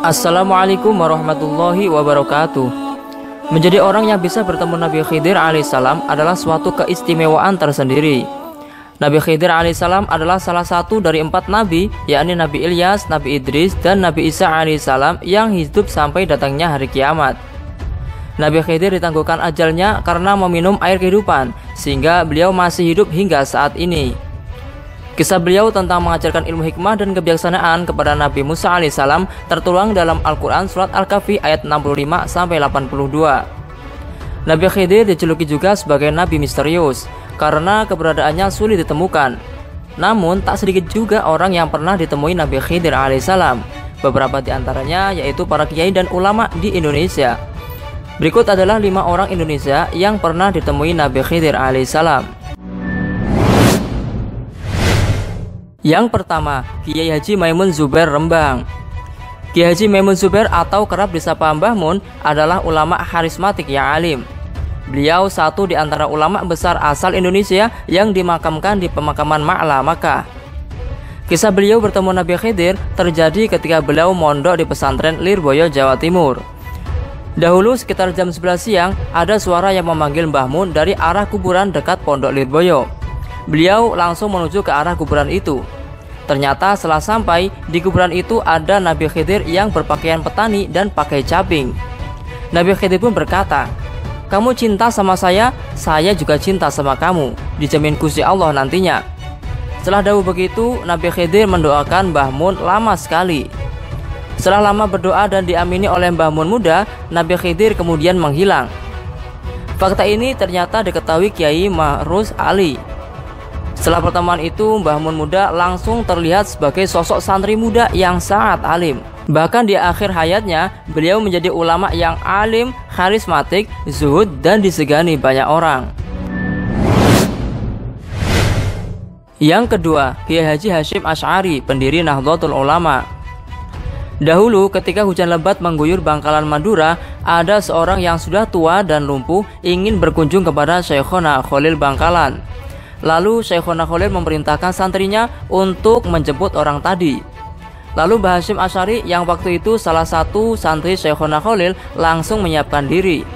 Assalamualaikum warahmatullahi wabarakatuh. Menjadi orang yang bisa bertemu Nabi Khidir alaihissalam adalah suatu keistimewaan tersendiri. Nabi Khidir alaihissalam adalah salah satu dari 4 nabi, yakni Nabi Ilyas, Nabi Idris, dan Nabi Isa alaihissalam yang hidup sampai datangnya hari kiamat. Nabi Khidir ditangguhkan ajalnya karena meminum air kehidupan, sehingga beliau masih hidup hingga saat ini. Kisah beliau tentang mengajarkan ilmu hikmah dan kebijaksanaan kepada Nabi Musa alaihissalam tertuang dalam Al-Quran surat Al-Kahfi ayat 65-82. Nabi Khidir dijuluki juga sebagai Nabi misterius karena keberadaannya sulit ditemukan. Namun tak sedikit juga orang yang pernah ditemui Nabi Khidir alaihissalam. Beberapa di antaranya yaitu para kiai dan ulama di Indonesia. Berikut adalah 5 orang Indonesia yang pernah ditemui Nabi Khidir alaihissalam. Yang pertama, Kiai Haji Maimun Zubair Rembang. Kiai Haji Maimun Zubair atau kerap disapa Mbah Mun adalah ulama karismatik yang alim. Beliau satu di antara ulama besar asal Indonesia yang dimakamkan di pemakaman Ma'la, Makkah. Kisah beliau bertemu Nabi Khidir terjadi ketika beliau mondok di pesantren Lirboyo, Jawa Timur. Dahulu sekitar jam 11 siang ada suara yang memanggil Mbah Mun dari arah kuburan dekat pondok Lirboyo. Beliau langsung menuju ke arah kuburan itu. Ternyata setelah sampai di kuburan itu ada Nabi Khidir yang berpakaian petani dan pakai caping. Nabi Khidir pun berkata, "Kamu cinta sama saya juga cinta sama kamu. Dijamin Gusti Allah nantinya." Setelah dahulu begitu, Nabi Khidir mendoakan Mbah Mun lama sekali. Setelah lama berdoa dan diamini oleh Mbah Mun muda, Nabi Khidir kemudian menghilang. Fakta ini ternyata diketahui Kiai Ma'rus Ali. Setelah pertemuan itu, Mbah Mun muda langsung terlihat sebagai sosok santri muda yang sangat alim. Bahkan di akhir hayatnya, beliau menjadi ulama yang alim, karismatik, zuhud, dan disegani banyak orang. Yang kedua, Kiai Haji Hashim Asy'ari, pendiri Nahdlatul Ulama. Dahulu ketika hujan lebat mengguyur Bangkalan Madura, ada seorang yang sudah tua dan lumpuh ingin berkunjung kepada Syekhona Khalil Bangkalan. Lalu Syekhona Khalil memerintahkan santrinya untuk menjemput orang tadi. Lalu Mbah Hashim Asy'ari yang waktu itu salah satu santri Syekhona Khalil langsung menyiapkan diri.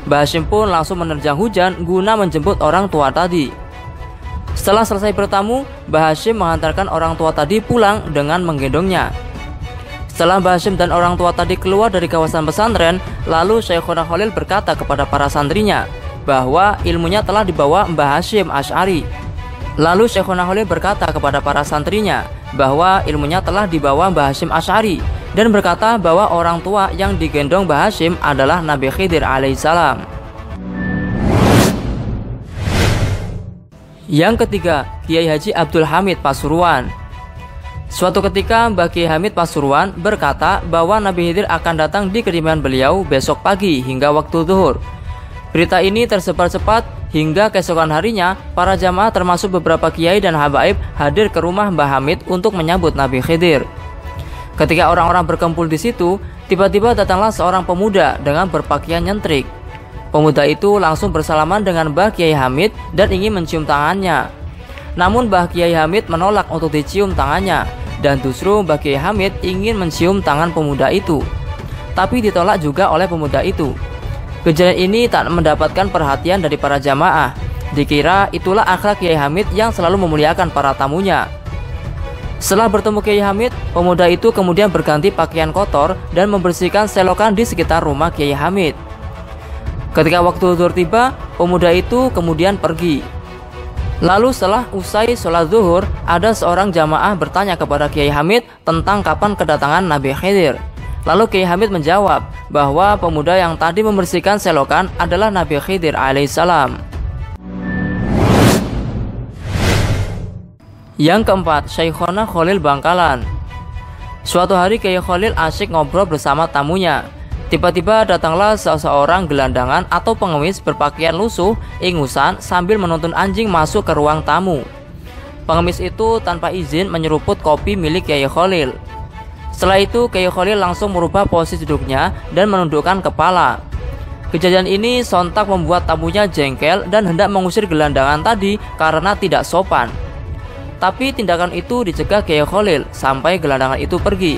Mbah Hashim pun langsung menerjang hujan guna menjemput orang tua tadi. Setelah selesai bertamu, Mbah Hashim menghantarkan orang tua tadi pulang dengan menggendongnya. Setelah Mbah Hashim dan orang tua tadi keluar dari kawasan pesantren, lalu Syekhona Khalil berkata kepada para santrinya bahwa ilmunya telah dibawa Mbah Hashim Asy'ari. Lalu Syekhona Khalil berkata kepada para santrinya bahwa ilmunya telah dibawa Mbah Hashim Asy'ari dan berkata bahwa orang tua yang digendong Mbah Hashim adalah Nabi Khidir alaihissalam. Yang ketiga, Kiai Haji Abdul Hamid Pasuruan. Suatu ketika Mbah Kiai Hamid Pasuruan berkata bahwa Nabi Khidir akan datang di kediaman beliau besok pagi hingga waktu zuhur. Berita ini tersebar cepat hingga keesokan harinya para jamaah termasuk beberapa kiai dan habaib hadir ke rumah Mbah Hamid untuk menyambut Nabi Khidir. Ketika orang-orang berkumpul di situ, tiba-tiba datanglah seorang pemuda dengan berpakaian nyentrik. Pemuda itu langsung bersalaman dengan Mbah Kiai Hamid dan ingin mencium tangannya. Namun Mbah Kiai Hamid menolak untuk dicium tangannya dan justru Mbah Kiai Hamid ingin mencium tangan pemuda itu. Tapi ditolak juga oleh pemuda itu. Kejadian ini tak mendapatkan perhatian dari para jamaah. Dikira itulah akhlak Kiai Hamid yang selalu memuliakan para tamunya. Setelah bertemu Kiai Hamid, pemuda itu kemudian berganti pakaian kotor dan membersihkan selokan di sekitar rumah Kiai Hamid. Ketika waktu zuhur tiba, pemuda itu kemudian pergi. Lalu setelah usai sholat zuhur, ada seorang jamaah bertanya kepada Kiai Hamid tentang kapan kedatangan Nabi Khidir. Lalu Kiai Hamid menjawab bahwa pemuda yang tadi membersihkan selokan adalah Nabi Khidir alaihissalam. Yang keempat, Syekhona Khalil Bangkalan. Suatu hari Kiai Khalil asyik ngobrol bersama tamunya. Tiba-tiba datanglah seseorang gelandangan atau pengemis berpakaian lusuh, ingusan sambil menuntun anjing masuk ke ruang tamu. Pengemis itu tanpa izin menyeruput kopi milik Kiai Khalil. Setelah itu Kiai Khalil langsung merubah posisi duduknya dan menundukkan kepala. Kejadian ini sontak membuat tamunya jengkel dan hendak mengusir gelandangan tadi karena tidak sopan. Tapi tindakan itu dicegah Kiai Khalil sampai gelandangan itu pergi.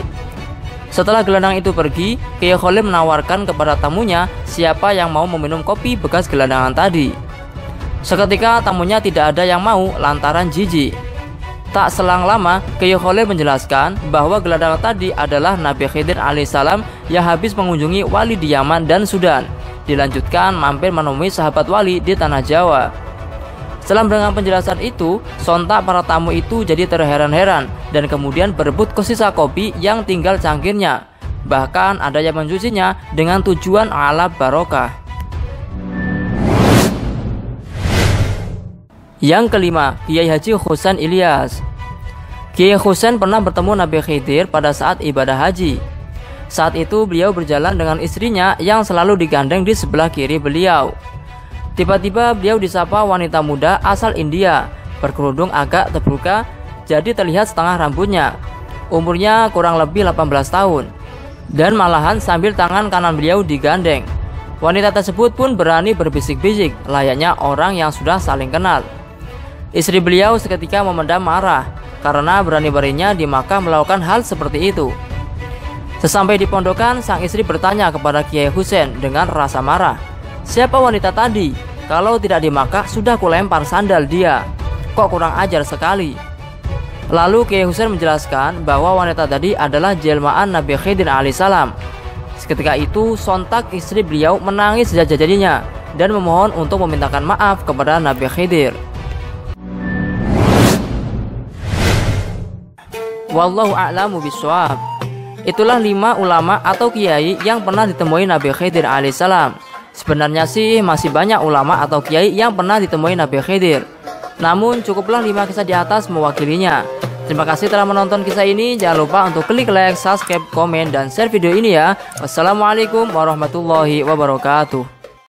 Setelah gelandang itu pergi, Kiai Khalil menawarkan kepada tamunya siapa yang mau meminum kopi bekas gelandangan tadi. Seketika tamunya tidak ada yang mau lantaran jijik. Tak selang lama, Kiai Khalil menjelaskan bahwa gelandangan tadi adalah Nabi Khidir alaihissalam yang habis mengunjungi wali di Yaman dan Sudan. Dilanjutkan mampir menemui sahabat wali di tanah Jawa. Setelah mendengar penjelasan itu, sontak para tamu itu jadi terheran-heran dan kemudian berebut ke sisa kopi yang tinggal cangkirnya. Bahkan ada yang mencucinya dengan tujuan ala barokah. Yang kelima, Kiai Haji Husain Ilyas. Kiai Husain pernah bertemu Nabi Khidir pada saat ibadah haji. Saat itu beliau berjalan dengan istrinya yang selalu digandeng di sebelah kiri beliau. Tiba-tiba beliau disapa wanita muda asal India, berkerudung agak terbuka, jadi terlihat setengah rambutnya. Umurnya kurang lebih 18 tahun. Dan malahan sambil tangan kanan beliau digandeng. Wanita tersebut pun berani berbisik-bisik, layaknya orang yang sudah saling kenal. Istri beliau seketika memendam marah karena berani-beraninya di Makkah melakukan hal seperti itu. Sesampai di pondokan, sang istri bertanya kepada Kiai Husain dengan rasa marah, "Siapa wanita tadi? Kalau tidak di Makkah sudah kulempar sandal dia. Kok kurang ajar sekali." Lalu Kiai Husain menjelaskan bahwa wanita tadi adalah jelmaan Nabi Khidir alaihissalam. Seketika itu sontak istri beliau menangis sejadi-jadinya dan memohon untuk memintakan maaf kepada Nabi Khidir. Wallahu a'lamu bishawab. Itulah 5 ulama atau kiai yang pernah ditemui Nabi Khidir alaihissalam. Sebenarnya sih masih banyak ulama atau kiai yang pernah ditemui Nabi Khidir. Namun cukuplah 5 kisah di atas mewakilinya. Terima kasih telah menonton kisah ini. Jangan lupa untuk klik like, subscribe, komen, dan share video ini ya. Wassalamualaikum warahmatullahi wabarakatuh.